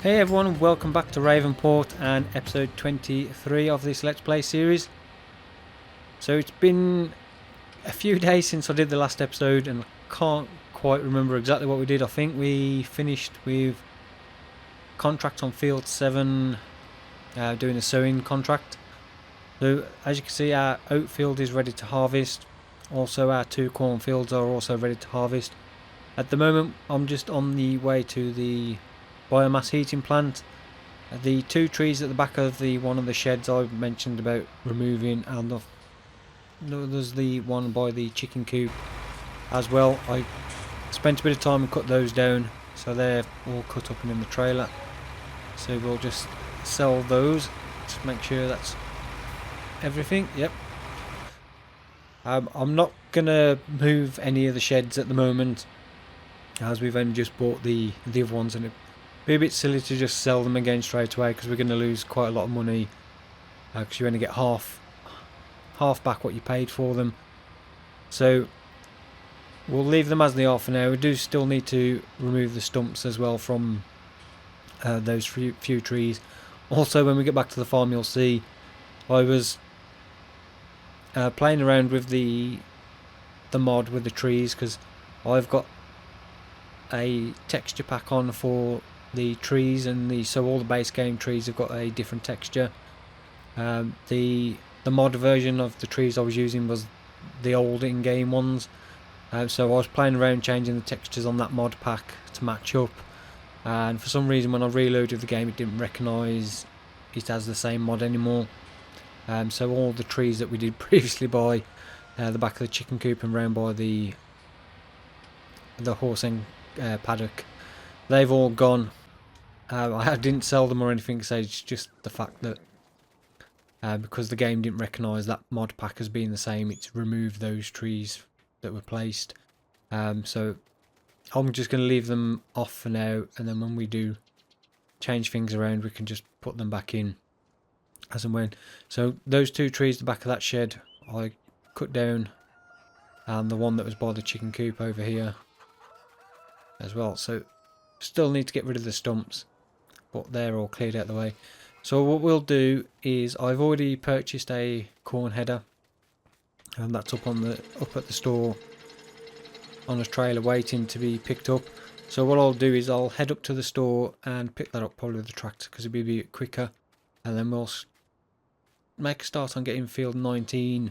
Hey everyone, welcome back to Ravenport and episode 23 of this Let's Play series. So it's been a few days since I did the last episode and I can't quite remember exactly what we did. I think we finished with contract on field 7, doing a sowing contract. So as you can see, our oat field is ready to harvest. Also our 2 corn fields are also ready to harvest. At the moment I'm just on the way to the biomass heating plant. The 2 trees at the back of one of the sheds I mentioned about removing, and there's the one by the chicken coop as well. I spent a bit of time and cut those down, so they're all cut up and in the trailer. So we'll just sell those. Just make sure that's everything. Yep. I'm not gonna move any of the sheds at the moment, as we've only just bought the other ones, and it'd be a bit silly to just sell them again straight away, because we're going to lose quite a lot of money, because you only get half back what you paid for them. So we'll leave them as they are for now. We do still need to remove the stumps as well from those few trees. Also, when we get back to the farm, you'll see I was playing around with the mod with the trees, because I've got a texture pack on for the trees, and so all the base game trees have got a different texture. The mod version of the trees I was using was the old in-game ones, so I was playing around changing the textures on that mod pack to match up, and for some reason when I reloaded the game it didn't recognise it as the same mod anymore. So all the trees that we did previously by the back of the chicken coop and round by the horse paddock, they've all gone. I didn't sell them or anything, so it's just the fact that because the game didn't recognise that mod pack as being the same, it's removed those trees that were placed. So I'm just going to leave them off for now, and then when we do change things around we can just put them back in as and when. So those 2 trees at the back of that shed I cut down, and the one that was by the chicken coop over here as well. So still need to get rid of the stumps, but they're all cleared out of the way. So what we'll do is, I've already purchased a corn header, and that's up at the store on a trailer waiting to be picked up. So what I'll do is I'll head up to the store and pick that up, probably with the tractor, because it'll be a bit quicker, and then we'll make a start on getting field 19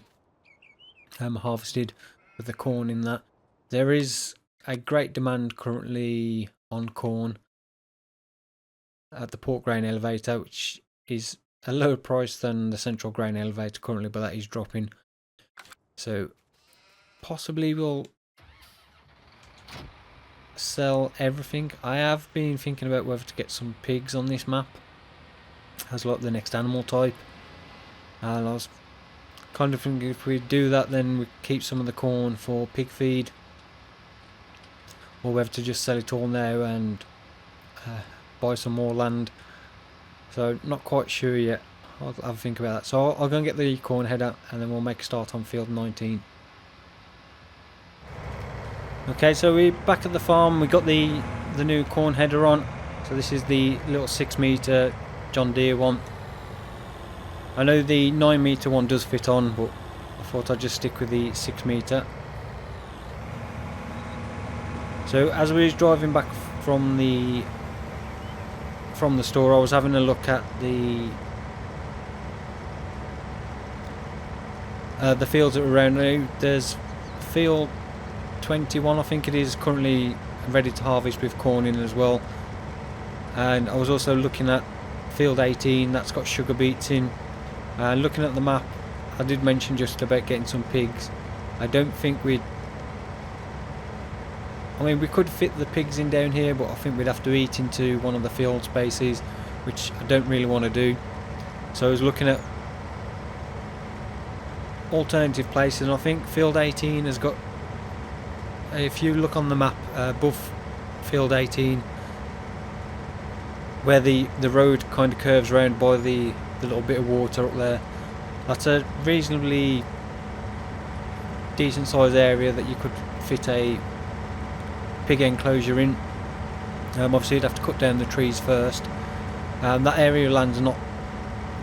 harvested with the corn in that. There is a great demand currently on corn at the port grain elevator, which is a lower price than the central grain elevator currently, but that is dropping. So possibly we'll sell everything. I have been thinking about whether to get some pigs on this map as like the next animal type, and I was kind of thinking if we do that then we keep some of the corn for pig feed, or whether to just sell it all now and buy some more land. So not quite sure yet. I'll have a think about that. So I'll go and get the corn header, and then we'll make a start on field 19. Okay, so we're back at the farm. We got the new corn header on. So this is the little 6-metre John Deere one. I know the 9-metre one does fit on, but I thought I'd just stick with the 6-metre. So as we was driving back from the store, I was having a look at the fields that were around now. There's field 21, I think it is, currently ready to harvest with corn in as well. And I was also looking at field 18, that's got sugar beets in. And looking at the map, I did mention just about getting some pigs. I don't think we could fit the pigs in down here, but I think we'd have to eat into one of the field spaces, which I don't really want to do. So I was looking at alternative places, and I think field 18 has got, if you look on the map above field 18, where the road kind of curves around by the little bit of water up there, that's a reasonably decent sized area that you could fit a pig enclosure in. Obviously you'd have to cut down the trees first, That area of land's not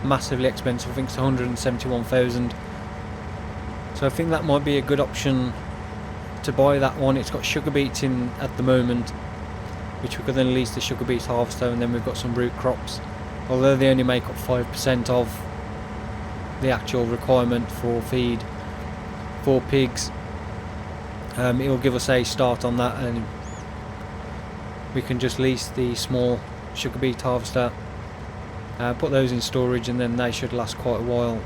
massively expensive. I think it's 171,000. So I think that might be a good option to buy that one. It's got sugar beets in at the moment, which we could then lease the sugar beets harvester, and then we've got some root crops. Although they only make up 5% of the actual requirement for feed for pigs, it'll give us a start on that, and we can just lease the small sugar beet harvester, put those in storage, and then they should last quite a while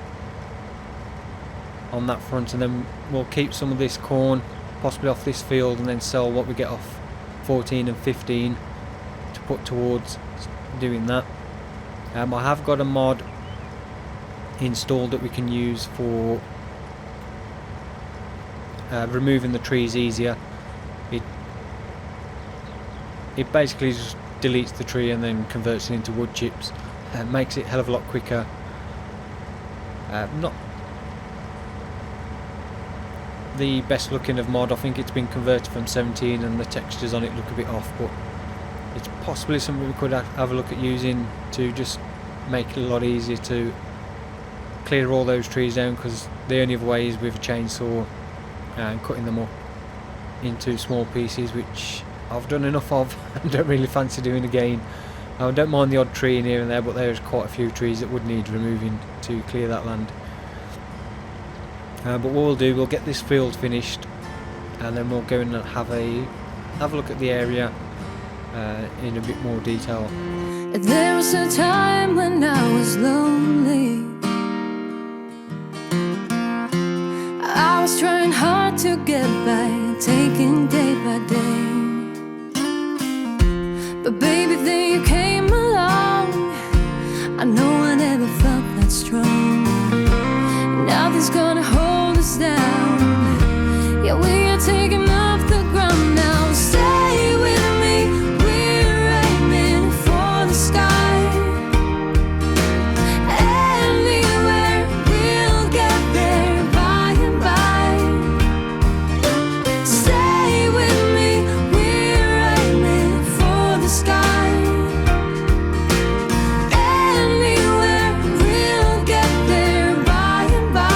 on that front. And then we'll keep some of this corn possibly off this field and then sell what we get off 14 and 15 to put towards doing that. I have got a mod installed that we can use for removing the trees easier. It basically just deletes the tree and then converts it into wood chips. Makes it a hell of a lot quicker. Not the best looking of mod. I think it's been converted from 17 and the textures on it look a bit off, but it's possibly something we could have a look at using to just make it a lot easier to clear all those trees down, because the only other way is with a chainsaw and cutting them up into small pieces, which I've done enough of and don't really fancy doing again. I don't mind the odd tree in here and there, but there's quite a few trees that would need removing to clear that land. But what we'll do, we'll get this field finished, and then we'll go in and have a look at the area in a bit more detail. There was a time when I was lonely. I was trying hard to get by, taking day by day. But baby, then you came along. I know I never felt that strong. Nothing's gonna hold us down. Yeah, we are taking off the ground now. Stay with me, we're aiming for the sky. Anywhere, we'll get there by and by. Stay with me, we're aiming for the sky. Anywhere, we'll get there by and by.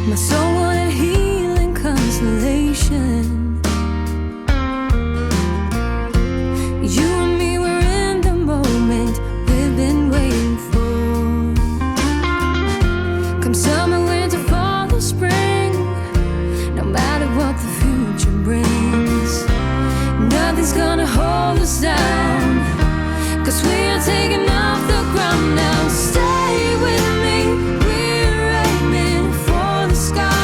My soul wanted healing, consolation. You and me were in the moment we've been waiting for. Come summer, winter, fall or spring, no matter what the future brings, nothing's gonna hold us down, 'cause we are taking off the ground now. Stay with me, we're aiming for the sky.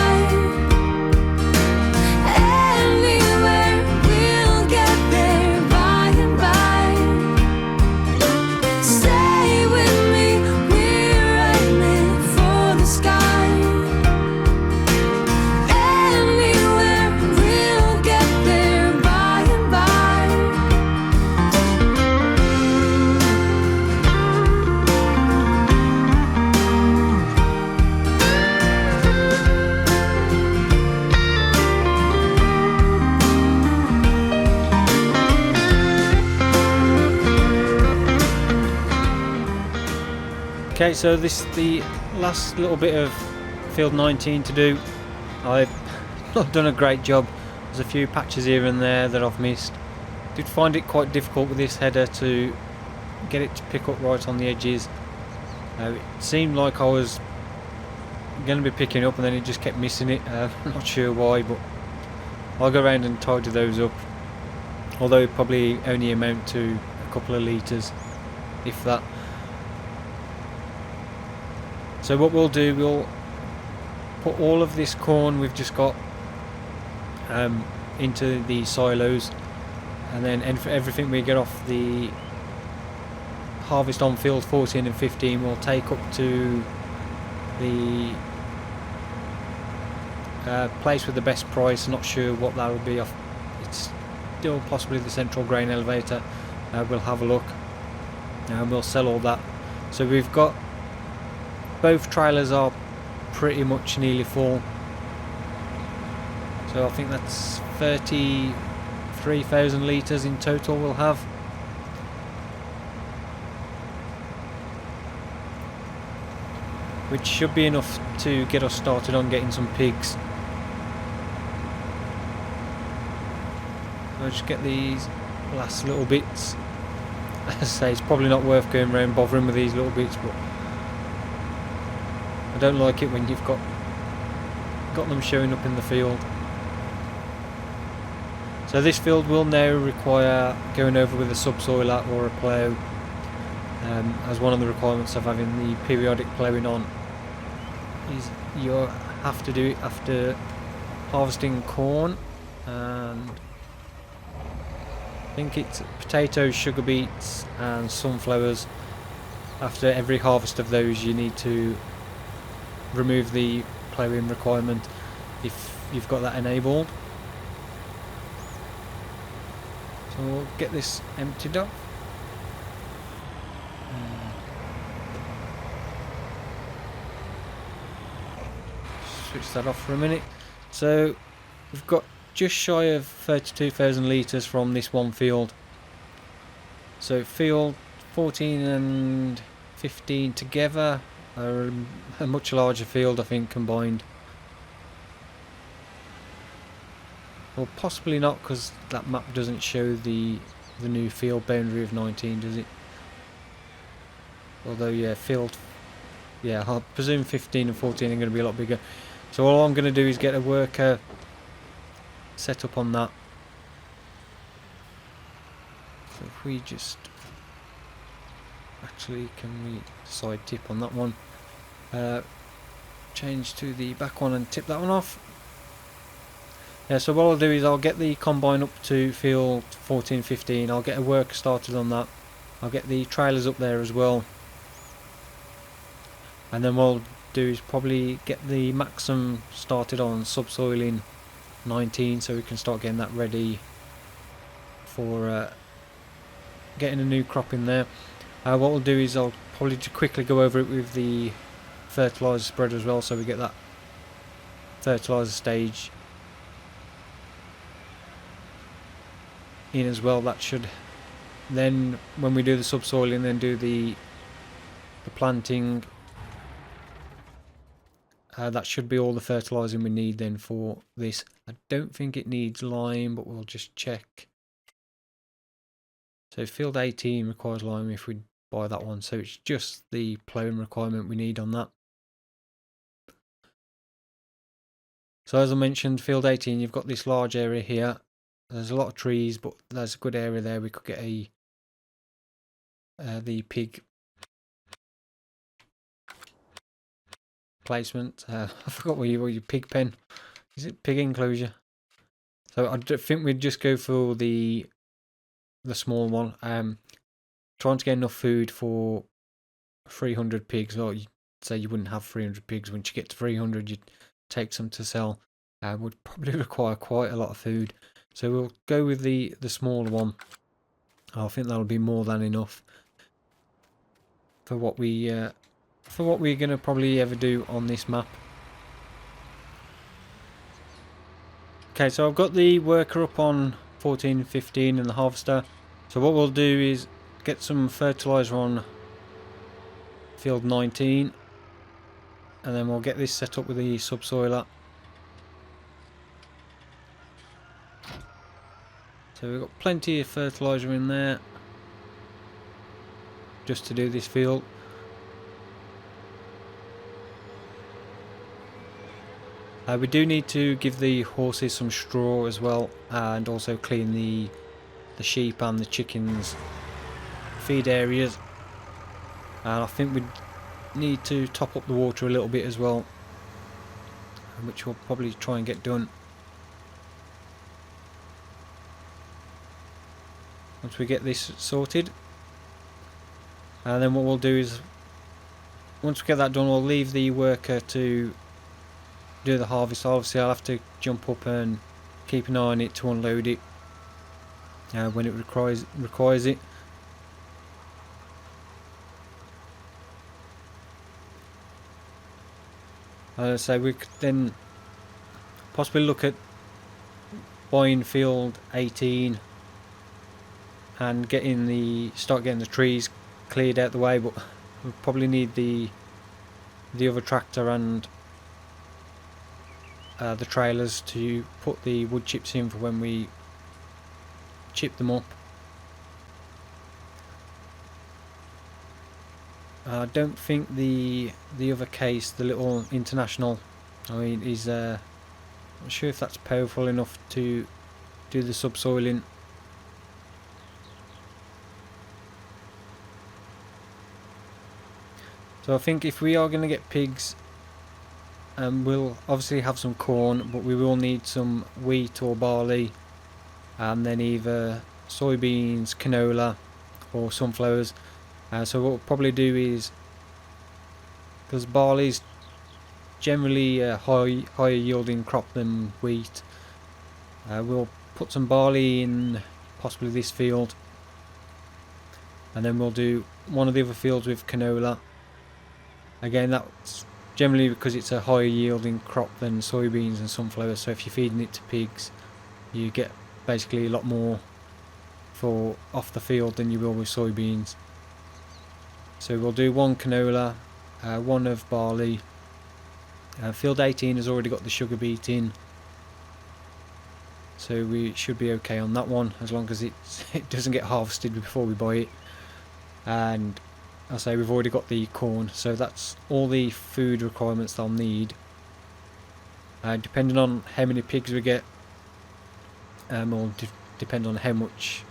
Anywhere, we'll get there by and by. Stay with me, we're aiming for the sky. Anywhere, we'll get there by and by. Okay, so this is the last little bit of field 19 to do. I've not done a great job. There's a few patches here and there that I've missed. Did find it quite difficult with this header to get it to pick up right on the edges. It seemed like I was going to be picking up and then it just kept missing it. Not sure why, but I'll go around and tidy those up. Although it probably only amount to a couple of litres, if that. So what we'll do, we'll put all of this corn we've just got into the silos, and then everything we get off the harvest on field 14 and 15 we'll take up to the place with the best price. Not sure what that will be. It's still possibly the central grain elevator. We'll have a look and we'll sell all that. So we've got, both trailers are pretty much nearly full, so I think that's 33,000 litres in total we'll have. which should be enough to get us started on getting some pigs. I'll just get these last little bits. As I say, it's probably not worth going around bothering with these little bits, but I don't like it when you've got them showing up in the field. So this field will now require going over with a subsoiler or a plough, as one of the requirements of having the periodic ploughing on is you have to do it after harvesting corn, and I think it's potatoes, sugar beets and sunflowers. After every harvest of those you need to remove the ploughing requirement if you've got that enabled. So we'll get this emptied up. Switch that off for a minute. So we've got just shy of 32,000 litres from this one field. So field 14 and 15 together are a much larger field, I think, combined. Well, possibly not, because that map doesn't show the new field boundary of 19, does it? Although, yeah, I presume 15 and 14 are going to be a lot bigger. So all I'm going to do is get a worker set up on that. So if we just... Actually, can we side tip on that one? Change to the back one and tip that one off. Yeah, so what I'll do is I'll get the combine up to field 14, 15. I'll get a work started on that. I'll get the trailers up there as well. And then what I'll do is probably get the Maxim started on subsoiling 19, so we can start getting that ready for getting a new crop in there. What we'll do is I'll probably just quickly go over it with the fertiliser spreader as well, so we get that fertiliser stage in as well. That should then, when we do the subsoiling, then do the planting, that should be all the fertilising we need then for this. I don't think it needs lime, but we'll just check. So field 18 requires lime if we buy that one, so it's just the ploughing requirement we need on that. So as I mentioned, field 18, you've got this large area here. There's a lot of trees, but there's a good area there. We could get the pig placement. I forgot what your pig pen. Is it pig enclosure? So I think we'd just go for the small one. Trying to get enough food for 300 pigs. Or you'd say you wouldn't have 300 pigs. Once you get to 300, you'd take some to sell. Would probably require quite a lot of food. So we'll go with the smaller one. I think that'll be more than enough for what we're going to probably ever do on this map. Okay, so I've got the worker up on 14, 15 and the harvester. So what we'll do is get some fertiliser on field 19, and then we'll get this set up with the subsoiler. So we've got plenty of fertiliser in there just to do this field. We do need to give the horses some straw as well, and also clean the sheep and the chickens feed areas. And I think we need to top up the water a little bit as well, which we'll probably try and get done once we get this sorted. And then what we'll do is, once we get that done, we'll leave the worker to do the harvest. Obviously I'll have to jump up and keep an eye on it to unload it when it requires it. So we could then possibly look at buying field 18 and start getting the trees cleared out the way, but we probably need the the other tractor and the trailers to put the wood chips in for when we chip them up. I don't think the other case, the little International, I mean, is not sure if that's powerful enough to do the subsoiling. So I think if we are going to get pigs, we'll obviously have some corn, but we will need some wheat or barley, and then either soybeans, canola, or sunflowers. So what we'll probably do is, because barley's generally a higher yielding crop than wheat, we'll put some barley in possibly this field, and then we'll do one of the other fields with canola. Again, that's generally because it's a higher yielding crop than soybeans and sunflowers, so if you're feeding it to pigs, you get basically a lot more for off the field than you will with soybeans. So we'll do one canola, one of barley. Field 18 has already got the sugar beet in, so we should be okay on that one, as long as it doesn't get harvested before we buy it. And I say we've already got the corn, so that's all the food requirements they'll need. Depending on how many pigs we get, will depend on how much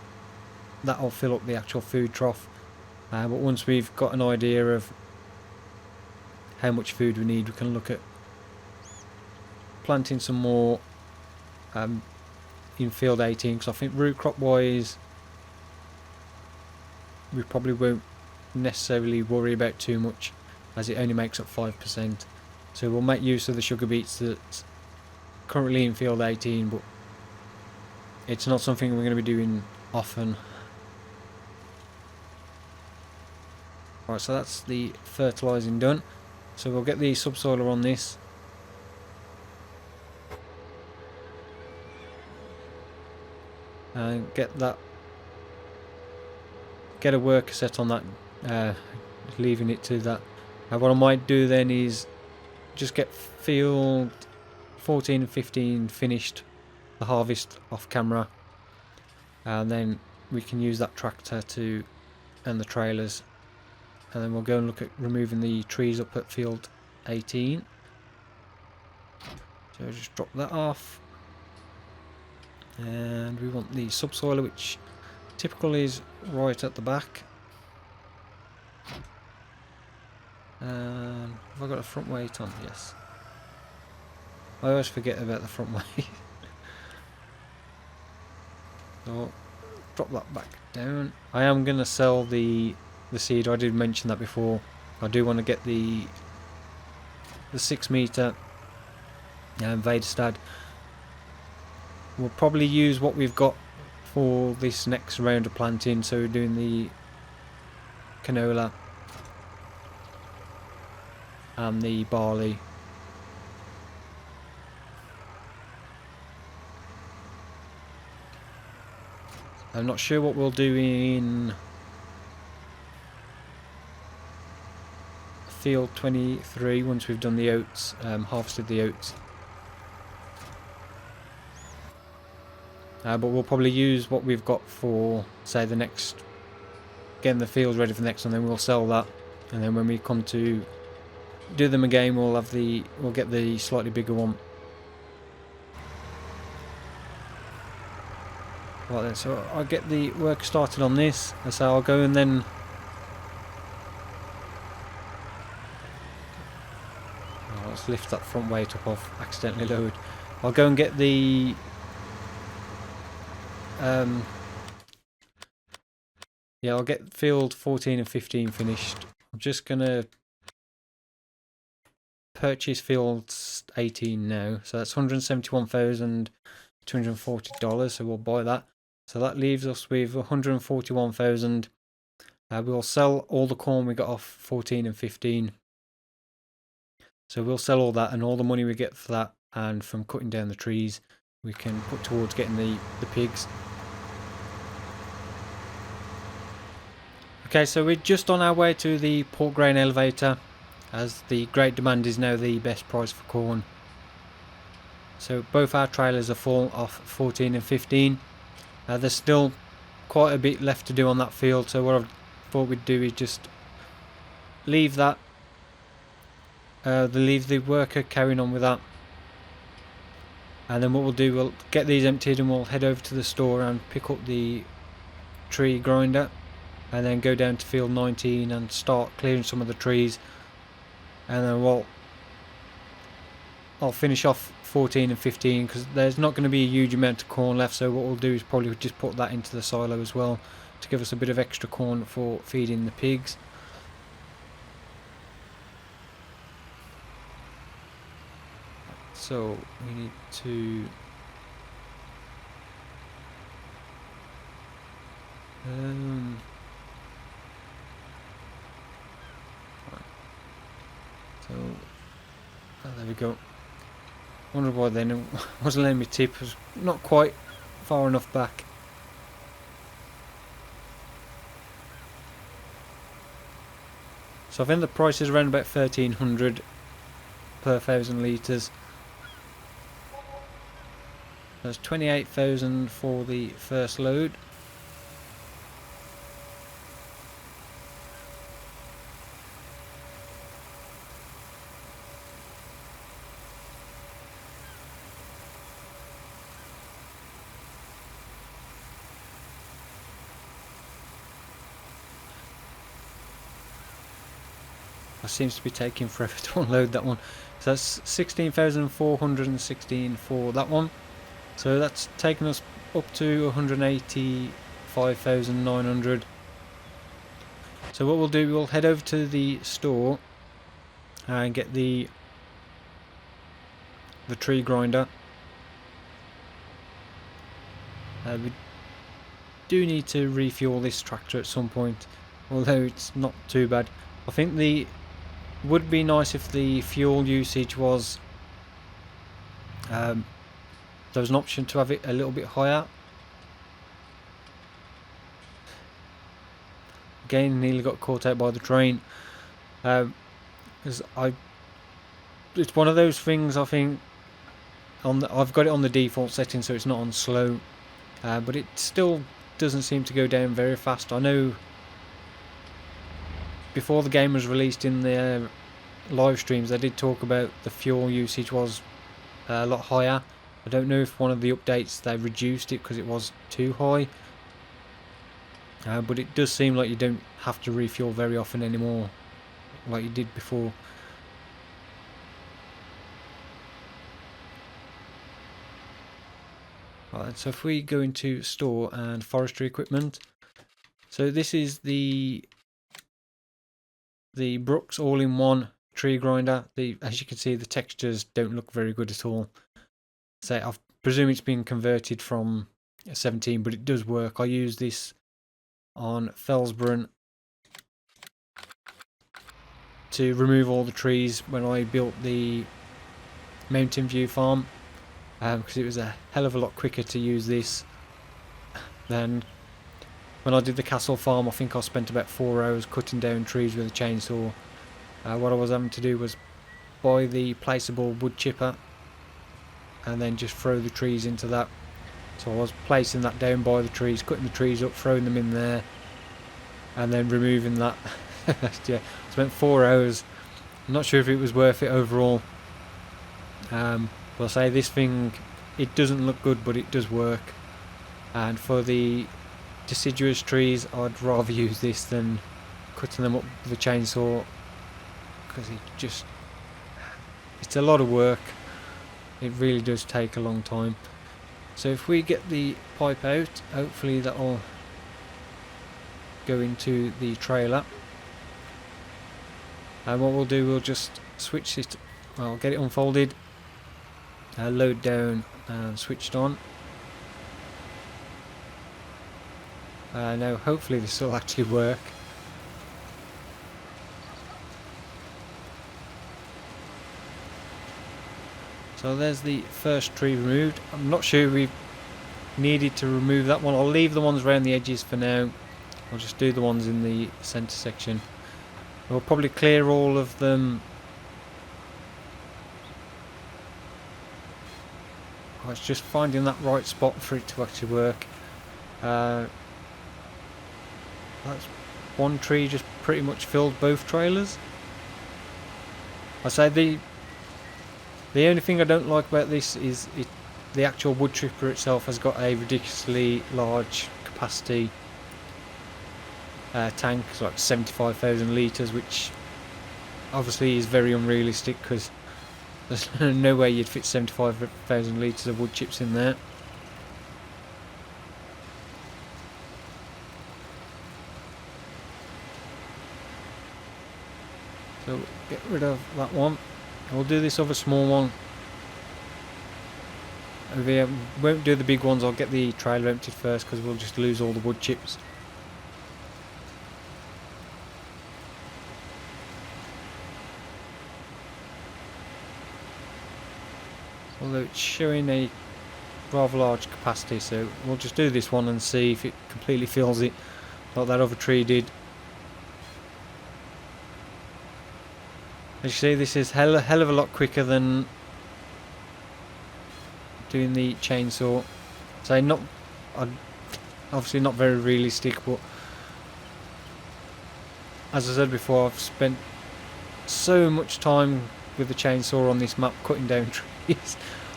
that'll fill up the actual food trough. But once we've got an idea of how much food we need, we can look at planting some more in field 18, because I think root crop wise we probably won't necessarily worry about too much, as it only makes up 5%. So we'll make use of the sugar beets that's currently in field 18, but it's not something we're going to be doing often. Right, so that's the fertilising done. So we'll get the subsoiler on this. And get a worker set on that, leaving it to that. What I might do then is just get field 14 and 15 finished, the harvest off camera, and then we can use that tractor to, and the trailers, and then we'll go and look at removing the trees up at field 18. So just drop that off, and we want the subsoiler, which typical is right at the back. Have I got a front weight on? Yes. I always forget about the front weight. So drop that back down. I am going to sell the seed. I did mention that before. I do want to get the 6 meter Vaderstad. We'll probably use what we've got for this next round of planting. So we're doing the canola and the barley. I'm not sure what we'll do in field 23 once we've done the oats, harvested the oats. But we'll probably use what we've got for, say, the next, getting the field ready for the next one, then we'll sell that, and then when we come to do them again, we'll get the slightly bigger one. Right then, so I'll get the work started on this, and so I'll go and then let's lift that front weight up off accidentally lowered. I'll go and get the I'll get field 14 and 15 finished. I'm just gonna purchase field 18 now, so that's $171,240, so we'll buy that. So that leaves us with 141,000. We'll sell all the corn we got off 14 and 15. So we'll sell all that, and all the money we get for that and from cutting down the trees we can put towards getting the pigs. Okay, so we're just on our way to the pork grain elevator. as the great demand is now the best price for corn. So both our trailers are full off 14 and 15. There's still quite a bit left to do on that field, so what I thought we'd do is just leave that, leave the worker carrying on with that, and then what we'll do, we'll get these emptied and we'll head over to the store and pick up the tree grinder, and then go down to field 19 and start clearing some of the trees, and then I'll finish off 14 and 15 because there's not going to be a huge amount of corn left, so what we'll do is probably just put that into the silo as well to give us a bit of extra corn for feeding the pigs. So we need to there we go. Wonder why then it wasn't letting me tip, it was not quite far enough back. So I think the price is around about 1300 per 1,000 litres. There's 28,000 for the first load. That seems to be taking forever to unload that one. So that's 16,416 for that one. So that's taken us up to 185,900. So what we'll do, we'll head over to the store and get the tree grinder. We do need to refuel this tractor at some point, although it's not too bad. I think would be nice if the fuel usage was there was an option to have it a little bit higher. Again, nearly got caught out by the train. It's one of those things, I think, I've got it on the default setting so it's not on slow, but it still doesn't seem to go down very fast. I know before the game was released in the live streams, they did talk about the fuel usage was a lot higher. I don't know if one of the updates they reduced it because it was too high, but it does seem like you don't have to refuel very often anymore like you did before. Right, so if we go into store and forestry equipment, so this is the Brucks all-in-one tree grinder. As you can see, the textures don't look very good at all. So I presume it's been converted from a 17, but it does work. I use this on Felsburn to remove all the trees when I built the Mountain View farm, because it was a hell of a lot quicker to use this than when I did the castle farm. I think I spent about 4 hours cutting down trees with a chainsaw. What I was having to do was buy the placeable wood chipper and then just throw the trees into that. So I was placing that down by the trees, cutting the trees up, throwing them in there, and then removing that. Yeah, I spent 4 hours. I'm not sure if it was worth it overall. But I say this thing, it doesn't look good, but it does work. And for the deciduous trees, I'd rather use this than cutting them up with a chainsaw, because it's a lot of work. It really does take a long time. So if we get the pipe out, hopefully that'll go into the trailer. And what we'll do, we'll just switch it, well, get it unfolded, load down and switched on. Now hopefully this will actually work. So there's the first tree removed. I'm not sure we needed to remove that one. I'll leave the ones around the edges for now. I'll just do the ones in the centre section. We'll probably clear all of them. Oh, it's just finding that right spot for it to actually work. That's one tree just pretty much filled both trailers. I say the only thing I don't like about this is the actual wood chipper itself has got a ridiculously large capacity tank. It's like 75,000 litres, which obviously is very unrealistic because there's no way you'd fit 75,000 litres of wood chips in there. So get rid of that one. We'll do this other small one. Over here, won't do the big ones. I'll get the trailer emptied first because we'll just lose all the wood chips. Although it's showing a rather large capacity, so we'll just do this one and see if it completely fills it like that other tree did. As you see, this is hell of a lot quicker than doing the chainsaw. So obviously not very realistic, but as I said before, I've spent so much time with the chainsaw on this map cutting down trees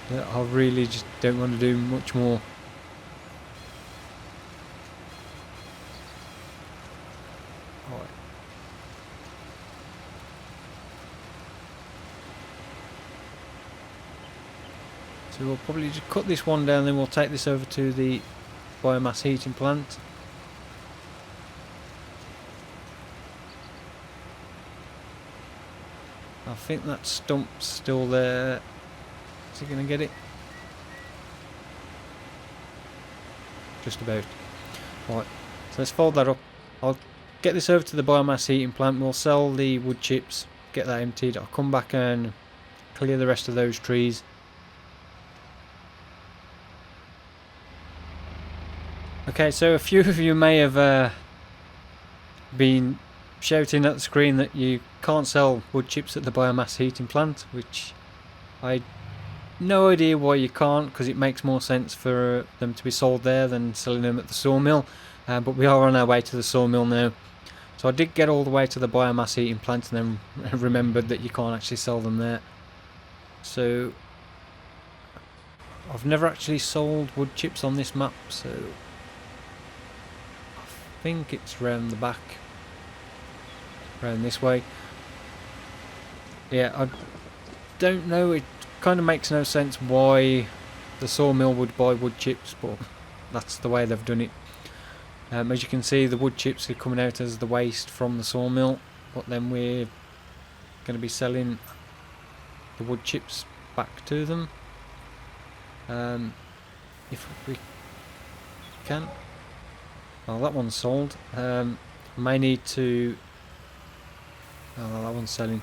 that I really just don't want to do much more. Right. So we'll probably just cut this one down, then we'll take this over to the biomass heating plant. I think that stump's still there. Is he going to get it? Just about. Right, so let's fold that up. I'll get this over to the biomass heating plant. We'll sell the wood chips, get that emptied. I'll come back and clear the rest of those trees. Okay, so a few of you may have been shouting at the screen that you can't sell wood chips at the biomass heating plant, which I no idea why you can't, because it makes more sense for them to be sold there than selling them at the sawmill. But we are on our way to the sawmill now. So I did get all the way to the biomass heating plant and then remembered that you can't actually sell them there. So I've never actually sold wood chips on this map, so I think it's round the back, round this way. Yeah, I don't know, it kind of makes no sense why the sawmill would buy wood chips, but that's the way they've done it. As you can see, the wood chips are coming out as the waste from the sawmill, but then we're going to be selling the wood chips back to them, if we can. Oh, that one's sold. May need to. Oh, that one's selling.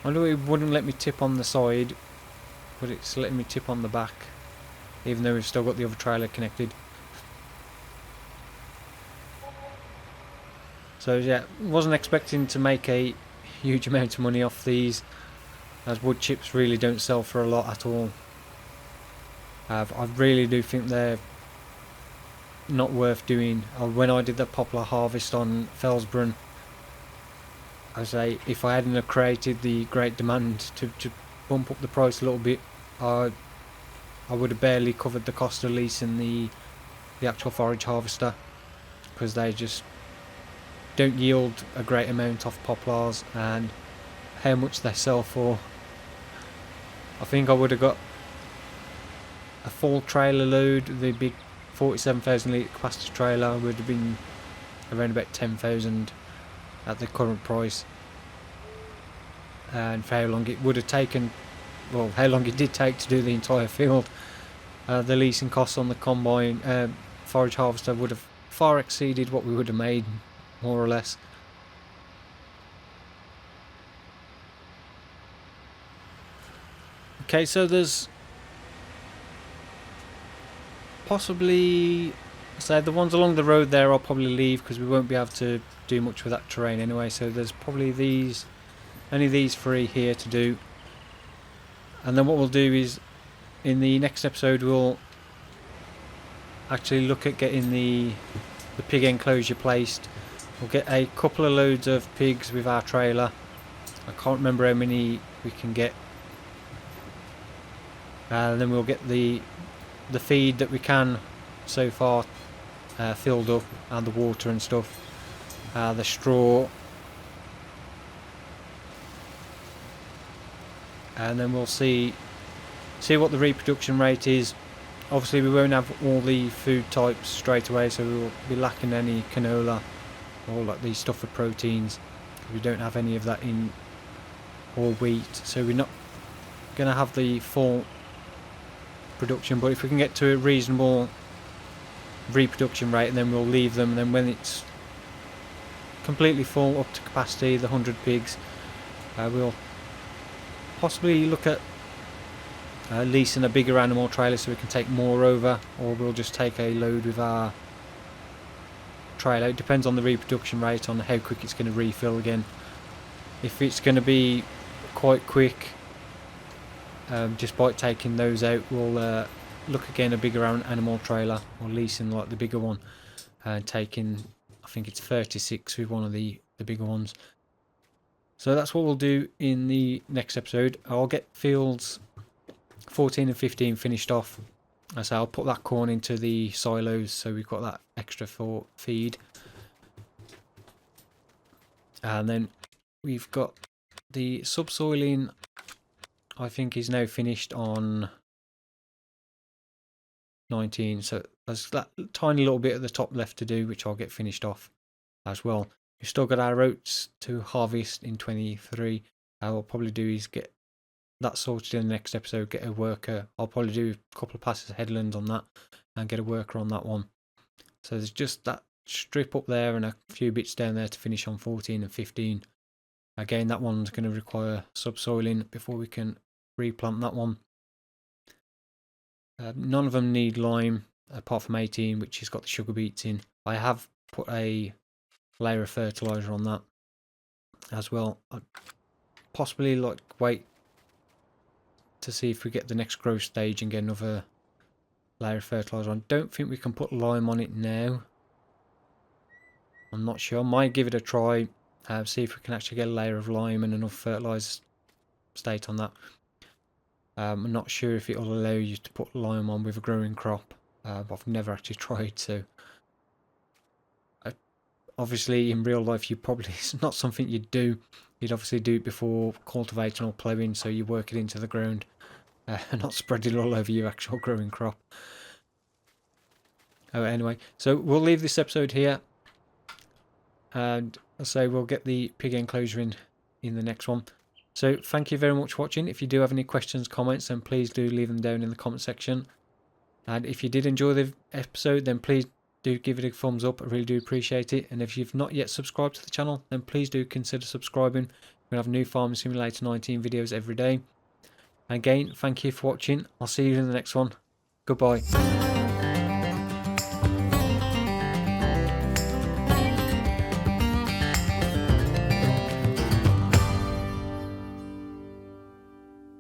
I know it wouldn't let me tip on the side, but it's letting me tip on the back, even though we've still got the other trailer connected. So yeah, wasn't expecting to make a huge amount of money off these, as wood chips really don't sell for a lot at all. I really do think they're not worth doing. When I did the poplar harvest on Fellsburn, I say if I hadn't have created the great demand to bump up the price a little bit, I would have barely covered the cost of leasing the actual forage harvester, because they just don't yield a great amount off poplars, and how much they sell for. I think I would have got a full trailer load, the big 47,000 litre capacity trailer would have been around about 10,000 at the current price. And for how long it would have taken, well, how long it did take to do the entire field, the leasing costs on the combine forage harvester would have far exceeded what we would have made, more or less. Okay, so there's possibly So the ones along the road there I'll probably leave because we won't be able to do much with that terrain anyway. So there's probably only these 3 here to do. And then what we'll do is in the next episode we'll actually look at getting the pig enclosure placed. We'll get a couple of loads of pigs with our trailer. I can't remember how many we can get. And then we'll get the feed that we can so far filled up, and the water and stuff, the straw, and then we'll see what the reproduction rate is. Obviously we won't have all the food types straight away, so we'll be lacking any canola or like the stuff for proteins. We don't have any of that in, or wheat, so we're not going to have the full production. But if we can get to a reasonable reproduction rate, and then we'll leave them, and then when it's completely full up to capacity, the 100 pigs, we'll possibly look at leasing a bigger animal trailer so we can take more over, or we'll just take a load with our trailer. It depends on the reproduction rate, on how quick it's going to refill again. If it's going to be quite quick, just by taking those out, we'll look again a bigger animal trailer, or leasing like the bigger one, and taking, I think it's 36 with one of the bigger ones. So that's what we'll do in the next episode. I'll get fields 14 and 15 finished off, so I'll put that corn into the silos so we've got that extra for feed. And then we've got the subsoiling, I think is now finished on 19, so there's that tiny little bit at the top left to do, which I'll get finished off as well. We've still got our oats to harvest in 23. What I'll probably do is get that sorted in the next episode, get a worker. I'll probably do a couple of passes of headlands on that and get a worker on that one. So there's just that strip up there and a few bits down there to finish on 14 and 15. Again, that one's going to require subsoiling before we can replant that one. None of them need lime apart from 18, which has got the sugar beets in. I have put a layer of fertilizer on that as well. I'd possibly like wait to see if we get the next growth stage and get another layer of fertilizer on. Don't think we can put lime on it now. I'm not sure. Might give it a try. See if we can actually get a layer of lime and enough fertilizer state on that. I'm not sure if it will allow you to put lime on with a growing crop. I've never actually tried, so obviously in real life it's not something you'd do. You'd obviously do it before cultivating or ploughing, so you work it into the ground, not spread it all over your actual growing crop. Anyway, so we'll leave this episode here, and so we'll get the pig enclosure in the next one. So thank you very much for watching. If you do have any questions, comments, then please do leave them down in the comment section. And if you did enjoy the episode, then please do give it a thumbs up. I really do appreciate it. And if you've not yet subscribed to the channel, then please do consider subscribing. We have new Farming Simulator 19 videos every day. And again, thank you for watching. I'll see you in the next one. Goodbye.